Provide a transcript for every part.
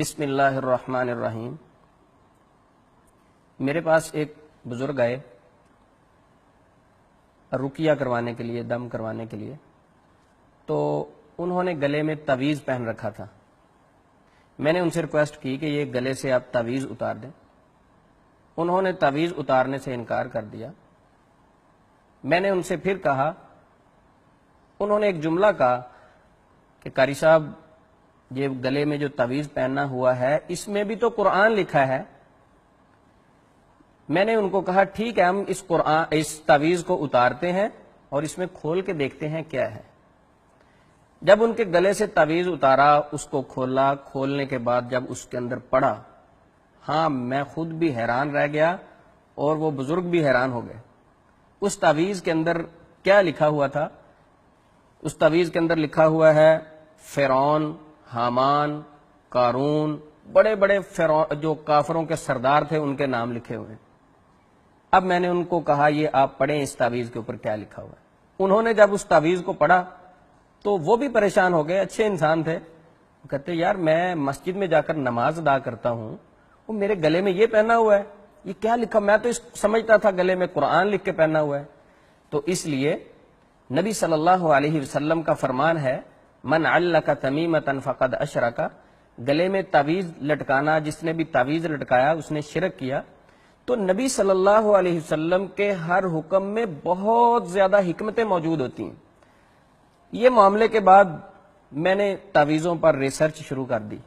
بسم اللہ الرحمن الرحیم۔ میرے پاس ایک بزرگ آئے رقیہ کروانے کے لیے، دم کروانے کے لیے، تو انہوں نے گلے میں تعویذ پہن رکھا تھا۔ میں نے ان سے ریکویسٹ کی کہ یہ گلے سے آپ تعویذ اتار دیں۔ انہوں نے تعویذ اتارنے سے انکار کر دیا۔ میں نے ان سے پھر کہا، انہوں نے ایک جملہ کہا کہ قاری صاحب یہ گلے میں جو تعویذ پہننا ہوا ہے اس میں بھی تو قرآن لکھا ہے۔ میں نے ان کو کہا ٹھیک ہے، ہم اس تعویذ کو اتارتے ہیں اور اس میں کھول کے دیکھتے ہیں کیا ہے۔ جب ان کے گلے سے تعویذ اتارا، اس کو کھولا، کھولنے کے بعد جب اس کے اندر پڑا، ہاں میں خود بھی حیران رہ گیا اور وہ بزرگ بھی حیران ہو گئے۔ اس تعویذ کے اندر کیا لکھا ہوا تھا؟ اس تعویذ کے اندر لکھا ہوا ہے فرعون، حامان، قارون، بڑے بڑے جو کافروں کے سردار تھے ان کے نام لکھے ہوئے۔ اب میں نے ان کو کہا یہ آپ پڑھیں اس تعویذ کے اوپر کیا لکھا ہوا ہے۔ انہوں نے جب اس تعویذ کو پڑھا تو وہ بھی پریشان ہو گئے، اچھے انسان تھے۔ وہ کہتے یار میں مسجد میں جا کر نماز ادا کرتا ہوں، وہ میرے گلے میں یہ پہنا ہوا ہے، یہ کیا لکھا؟ میں تو سمجھتا تھا گلے میں قرآن لکھ کے پہنا ہوا ہے۔ تو اس لیے نبی صلی اللہ علیہ وسلم کا فرمان ہے من علق تمیمۃ فقد اشرک، گلے میں تعویذ لٹکانا، جس نے بھی تعویذ لٹکایا اس نے شرک کیا۔ تو نبی صلی اللہ علیہ وسلم کے ہر حکم میں بہت زیادہ حکمتیں موجود ہوتی ہیں۔ یہ معاملے کے بعد میں نے تعویذوں پر ریسرچ شروع کر دی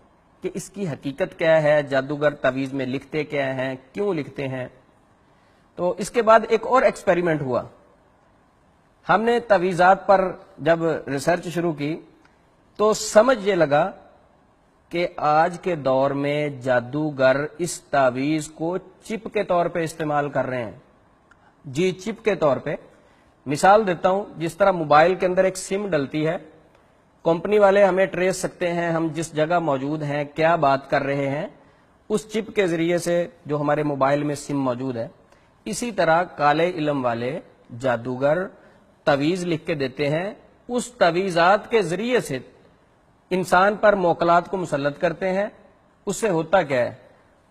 کہ اس کی حقیقت کیا ہے، جادوگر تعویذ میں لکھتے کیا ہیں، کیوں لکھتے ہیں۔ تو اس کے بعد ایک اور ایکسپیریمنٹ ہوا۔ ہم نے تعویذات پر جب ریسرچ شروع کی تو سمجھ یہ لگا کہ آج کے دور میں جادوگر اس تعویذ کو چپ کے طور پہ استعمال کر رہے ہیں۔ جی چپ کے طور پہ مثال دیتا ہوں، جس طرح موبائل کے اندر ایک سم ڈلتی ہے، کمپنی والے ہمیں ٹریس سکتے ہیں ہم جس جگہ موجود ہیں، کیا بات کر رہے ہیں، اس چپ کے ذریعے سے جو ہمارے موبائل میں سم موجود ہے۔ اسی طرح کالے علم والے جادوگر تعویذ لکھ کے دیتے ہیں، اس تعویذات کے ذریعے سے انسان پر موکلات کو مسلط کرتے ہیں۔ اس سے ہوتا کیا ہے،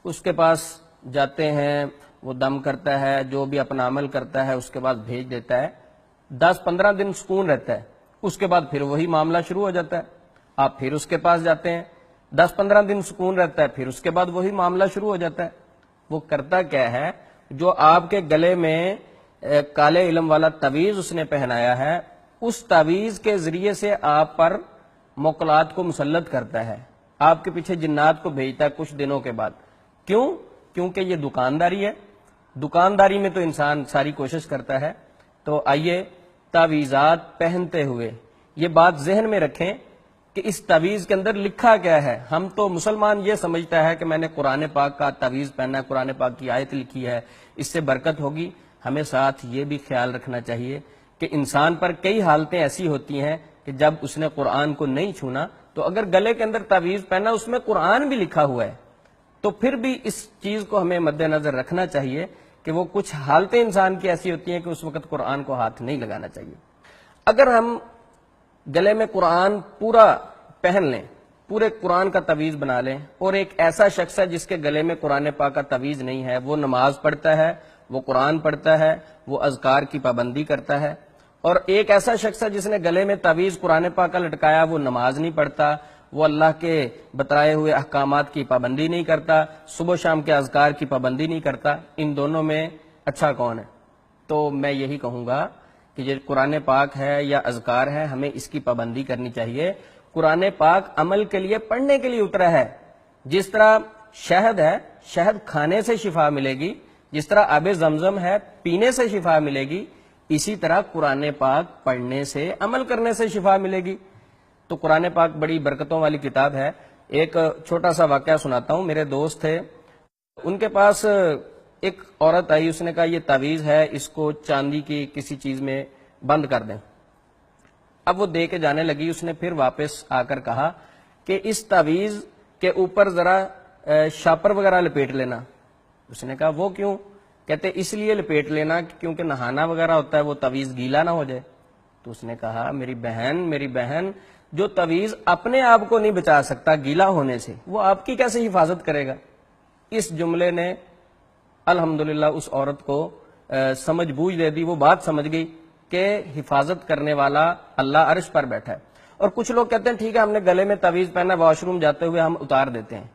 اس کے پاس جاتے ہیں، وہ دم کرتا ہے، جو بھی اپنا عمل کرتا ہے اس کے بعد بھیج دیتا ہے، 10-15 دن سکون رہتا ہے، اس کے بعد پھر وہی معاملہ شروع ہو جاتا ہے۔ آپ پھر اس کے پاس جاتے ہیں، 10-15 دن سکون رہتا ہے، پھر اس کے بعد وہی معاملہ شروع ہو جاتا ہے۔ وہ کرتا کیا ہے، جو آپ کے گلے میں کالے علم والا تعویذ اس نے پہنایا ہے، اس تعویذ کے ذریعے سے آپ پر موکلات کو مسلط کرتا ہے، آپ کے پیچھے جنات کو بھیجتا ہے کچھ دنوں کے بعد۔ کیوں؟ کیونکہ یہ دکانداری ہے، دکانداری میں تو انسان ساری کوشش کرتا ہے۔ تو آئیے تعویذات پہنتے ہوئے یہ بات ذہن میں رکھیں کہ اس تعویذ کے اندر لکھا کیا ہے۔ ہم تو مسلمان یہ سمجھتا ہے کہ میں نے قرآن پاک کا تعویذ پہنا ہے، قرآن پاک کی آیت لکھی ہے، اس سے برکت ہوگی۔ ہمیں ساتھ یہ بھی خیال رکھنا چاہیے کہ انسان پر کئی حالتیں ایسی ہوتی ہیں کہ جب اس نے قرآن کو نہیں چھونا، تو اگر گلے کے اندر تعویذ پہنا اس میں قرآن بھی لکھا ہوا ہے تو پھر بھی اس چیز کو ہمیں مد نظر رکھنا چاہیے کہ وہ کچھ حالتیں انسان کی ایسی ہوتی ہیں کہ اس وقت قرآن کو ہاتھ نہیں لگانا چاہیے۔ اگر ہم گلے میں قرآن پورا پہن لیں، پورے قرآن کا تعویذ بنا لیں، اور ایک ایسا شخص ہے جس کے گلے میں قرآن پاک کا تعویذ نہیں ہے، وہ نماز پڑھتا ہے، وہ قرآن پڑھتا ہے، وہ اذکار کی پابندی کرتا ہے، اور ایک ایسا شخص ہے جس نے گلے میں تعویذ قرآن پاک کا لٹکایا، وہ نماز نہیں پڑھتا، وہ اللہ کے بتائے ہوئے احکامات کی پابندی نہیں کرتا، صبح شام کے اذکار کی پابندی نہیں کرتا، ان دونوں میں اچھا کون ہے؟ تو میں یہی کہوں گا کہ یہ قرآن پاک ہے یا اذکار ہے، ہمیں اس کی پابندی کرنی چاہیے۔ قرآن پاک عمل کے لیے، پڑھنے کے لیے اترا ہے۔ جس طرح شہد ہے، شہد کھانے سے شفا ملے گی، جس طرح آب زمزم ہے پینے سے شفا ملے گی، اسی طرح قرآن پاک پڑھنے سے، عمل کرنے سے شفا ملے گی۔ تو قرآن پاک بڑی برکتوں والی کتاب ہے۔ ایک چھوٹا سا واقعہ سناتا ہوں۔ میرے دوست تھے، ان کے پاس ایک عورت آئی، اس نے کہا یہ تعویذ ہے، اس کو چاندی کی کسی چیز میں بند کر دیں۔ اب وہ دے کے جانے لگی، اس نے پھر واپس آ کر کہا کہ اس تعویذ کے اوپر ذرا شاپر وغیرہ لپیٹ لینا۔ اس نے کہا وہ کیوں؟ کہتے اس لیے لپیٹ لینا کیونکہ نہانا وغیرہ ہوتا ہے، وہ تعویذ گیلا نہ ہو جائے۔ تو اس نے کہا میری بہن جو تعویذ اپنے آپ کو نہیں بچا سکتا گیلا ہونے سے، وہ آپ کی کیسے حفاظت کرے گا؟ اس جملے نے الحمدللہ اس عورت کو سمجھ بوجھ دے دی، وہ بات سمجھ گئی کہ حفاظت کرنے والا اللہ عرش پر بیٹھا ہے۔ اور کچھ لوگ کہتے ہیں ٹھیک ہے ہم نے گلے میں تعویذ پہنا، واش روم جاتے ہوئے ہم اتار دیتے ہیں۔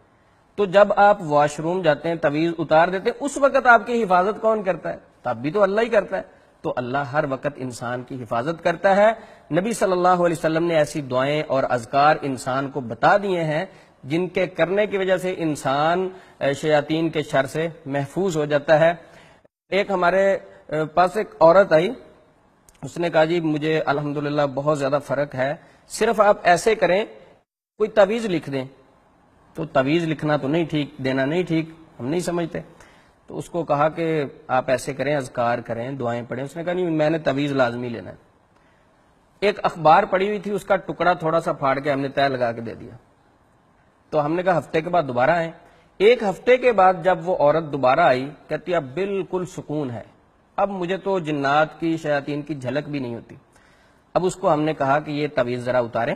تو جب آپ واش روم جاتے ہیں تعویذ اتار دیتے ہیں، اس وقت آپ کی حفاظت کون کرتا ہے؟ تب بھی تو اللہ ہی کرتا ہے۔ تو اللہ ہر وقت انسان کی حفاظت کرتا ہے۔ نبی صلی اللہ علیہ وسلم نے ایسی دعائیں اور اذکار انسان کو بتا دیے ہیں جن کے کرنے کی وجہ سے انسان شیاطین کے شر سے محفوظ ہو جاتا ہے۔ ایک ہمارے پاس ایک عورت آئی، اس نے کہا جی مجھے الحمدللہ بہت زیادہ فرق ہے، صرف آپ ایسے کریں کوئی تعویذ لکھ دیں۔ تو تعویذ لکھنا تو نہیں ٹھیک، دینا نہیں ٹھیک، ہم نہیں سمجھتے۔ تو اس کو کہا کہ آپ ایسے کریں، اذکار کریں، دعائیں پڑھیں۔ اس نے کہا نہیں میں نے تعویذ لازمی لینا ہے۔ ایک اخبار پڑی ہوئی تھی، اس کا ٹکڑا تھوڑا سا پھاڑ کے ہم نے تہ لگا کے دے دیا۔ تو ہم نے کہا ہفتے کے بعد دوبارہ آئیں۔ ایک ہفتے کے بعد جب وہ عورت دوبارہ آئی، کہتی اب بالکل سکون ہے، اب مجھے تو جنات کی شیاطین کی جھلک بھی نہیں ہوتی۔ اب اس کو ہم نے کہا کہ یہ تعویذ ذرا اتاریں،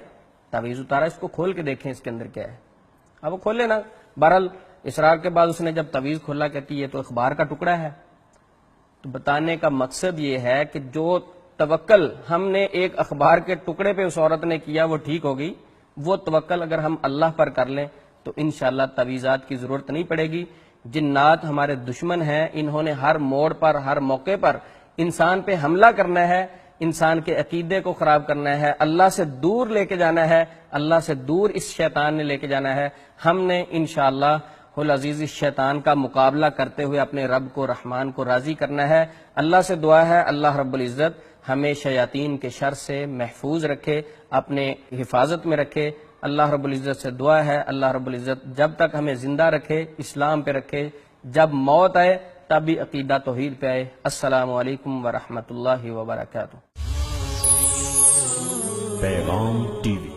تعویذ اتارا، اس کو کھول کے دیکھیں اس کے اندر کیا ہے۔ اب وہ کھول لینا۔ بہرحال اصرار کے بعد اس نے جب تعویذ کھولا، کہتی یہ تو اخبار کا ٹکڑا ہے۔ تو بتانے کا مقصد یہ ہے کہ جو توکل ہم نے ایک اخبار کے ٹکڑے پہ اس عورت نے کیا وہ ٹھیک ہو گئی، وہ توکل اگر ہم اللہ پر کر لیں تو انشاءاللہ تعویذات کی ضرورت نہیں پڑے گی۔ جنات ہمارے دشمن ہیں، انہوں نے ہر موڑ پر، ہر موقع پر انسان پہ حملہ کرنا ہے، انسان کے عقیدے کو خراب کرنا ہے، اللہ سے دور لے کے جانا ہے، اللہ سے دور اس شیطان نے لے کے جانا ہے۔ ہم نے انشاءاللہ العزیز اس شیطان کا مقابلہ کرتے ہوئے اپنے رب کو، رحمان کو راضی کرنا ہے۔ اللہ سے دعا ہے اللہ رب العزت ہمیں شیاطین کے شر سے محفوظ رکھے، اپنے حفاظت میں رکھے۔ اللہ رب العزت سے دعا ہے اللہ رب العزت جب تک ہمیں زندہ رکھے، اسلام پہ رکھے، جب موت آئے تب بھی عقیدہ توحید پہ آئے۔ السلام علیکم ورحمۃ اللہ وبرکاتہ۔ پیغام ٹی وی